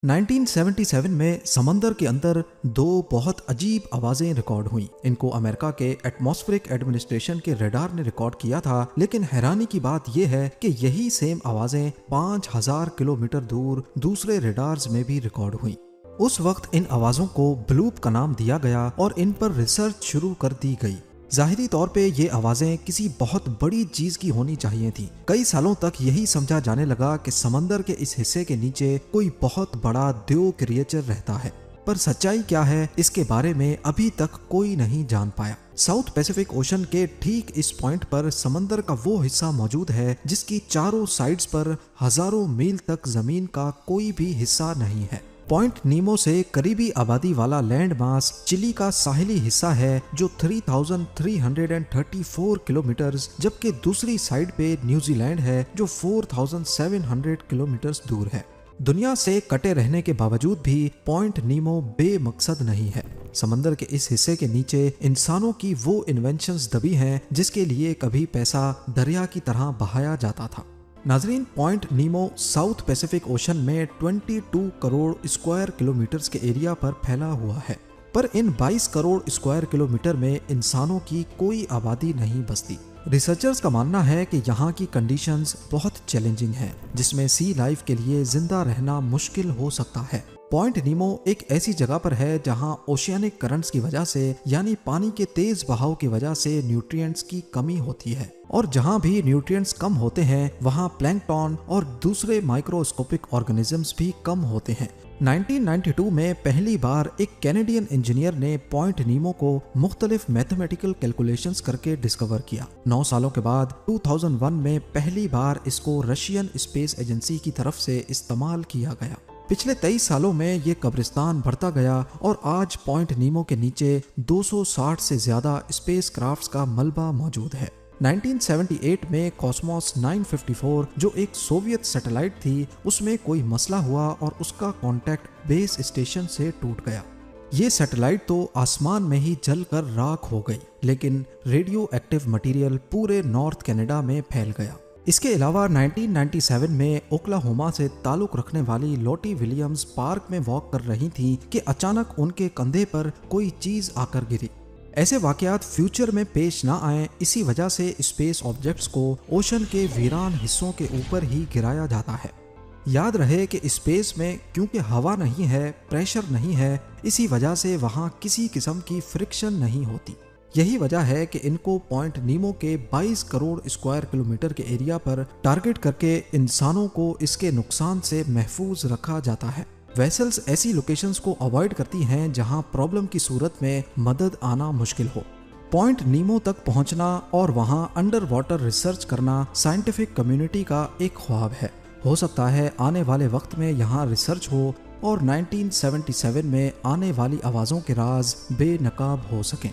1977 में समंदर के अंदर दो बहुत अजीब आवाजें रिकॉर्ड हुईं। इनको अमेरिका के एटमॉस्फेरिक एडमिनिस्ट्रेशन के रडार ने रिकॉर्ड किया था, लेकिन हैरानी की बात यह है कि यही सेम आवाजें 5000 किलोमीटर दूर दूसरे रडार्स में भी रिकॉर्ड हुईं। उस वक्त इन आवाजों को ब्लूप का नाम दिया गया और इन पर रिसर्च शुरू कर दी गई। जाहिरी तौर पे ये आवाजें किसी बहुत बड़ी चीज की होनी चाहिए थी। कई सालों तक यही समझा जाने लगा कि समंदर के इस हिस्से के नीचे कोई बहुत बड़ा देव क्रिएचर रहता है, पर सच्चाई क्या है इसके बारे में अभी तक कोई नहीं जान पाया। साउथ पैसिफिक ओशन के ठीक इस पॉइंट पर समंदर का वो हिस्सा मौजूद है जिसकी चारों साइड्स पर हजारों मील तक जमीन का कोई भी हिस्सा नहीं है। पॉइंट नीमो से करीबी आबादी वाला लैंड मास चिली का साहिली हिस्सा है जो 3334 किलोमीटर, जबकि दूसरी साइड पे न्यूजीलैंड है जो 4700 किलोमीटर दूर है। दुनिया से कटे रहने के बावजूद भी पॉइंट नीमो बेमकसद नहीं है। समंदर के इस हिस्से के नीचे इंसानों की वो इन्वेंशंस दबी हैं जिसके लिए कभी पैसा दरिया की तरह बहाया जाता था। नाजरीन, पॉइंट नीमो साउथ पैसिफिक ओशन में 22 करोड़ स्क्वायर किलोमीटर्स के एरिया पर फैला हुआ है, पर इन 22 करोड़ स्क्वायर किलोमीटर में इंसानों की कोई आबादी नहीं बसती। रिसर्चर्स का मानना है कि यहाँ की कंडीशंस बहुत चैलेंजिंग हैं, जिसमें सी लाइफ के लिए जिंदा रहना मुश्किल हो सकता है। पॉइंट नीमो एक ऐसी जगह पर है जहाँ ओशियानिक करंट्स की वजह से, यानी पानी के तेज बहाव की वजह से न्यूट्रिएंट्स की कमी होती है, और जहाँ भी न्यूट्रिएंट्स कम होते हैं वहाँ प्लैंकटन और दूसरे माइक्रोस्कोपिक ऑर्गेनिजम्स भी कम होते हैं। 1992 में पहली बार एक कैनेडियन इंजीनियर ने पॉइंट नीमो को मुख्तलिफ मैथमेटिकल कैलकुलेशंस करके डिस्कवर किया। 9 सालों के बाद 2001 में पहली बार इसको रशियन स्पेस एजेंसी की तरफ से इस्तेमाल किया गया। पिछले 23 सालों में ये कब्रिस्तान बढ़ता गया और आज पॉइंट नीमो के नीचे 260 से ज्यादा स्पेस क्राफ्ट्स का मलबा मौजूद है। 1978 में कॉस्मोस 954 जो एक सोवियत सैटेलाइट थी, उसमें कोई मसला हुआ और उसका कांटेक्ट बेस स्टेशन से टूट गया। ये सैटेलाइट तो आसमान में ही जलकर राख हो गई, लेकिन रेडियो एक्टिव मटेरियल पूरे नॉर्थ कनाडा में फैल गया। इसके अलावा 1997 में ओक्लाहोमा से ताल्लुक रखने वाली लोटी विलियम्स पार्क में वॉक कर रही थी कि अचानक उनके कंधे पर कोई चीज आकर गिरी। ऐसे वाकयात फ्यूचर में पेश ना आए, इसी वजह से स्पेस ऑब्जेक्ट्स को ओशन के वीरान हिस्सों के ऊपर ही गिराया जाता है। याद रहे कि स्पेस में क्योंकि हवा नहीं है, प्रेशर नहीं है, इसी वजह से वहाँ किसी किस्म की फ्रिक्शन नहीं होती। यही वजह है कि इनको पॉइंट नीमो के 22 करोड़ स्क्वायर किलोमीटर के एरिया पर टारगेट करके इंसानों को इसके नुकसान से महफूज रखा जाता है। वेसल्स ऐसी लोकेशंस को अवॉइड करती हैं जहां प्रॉब्लम की सूरत में मदद आना मुश्किल हो। पॉइंट नीमो तक पहुंचना और वहां अंडर वाटर रिसर्च करना साइंटिफिक कम्युनिटी का एक ख्वाब है। हो सकता है आने वाले वक्त में यहाँ रिसर्च हो और 1977 में आने वाली आवाज़ों के राज बेनकाब हो सकें।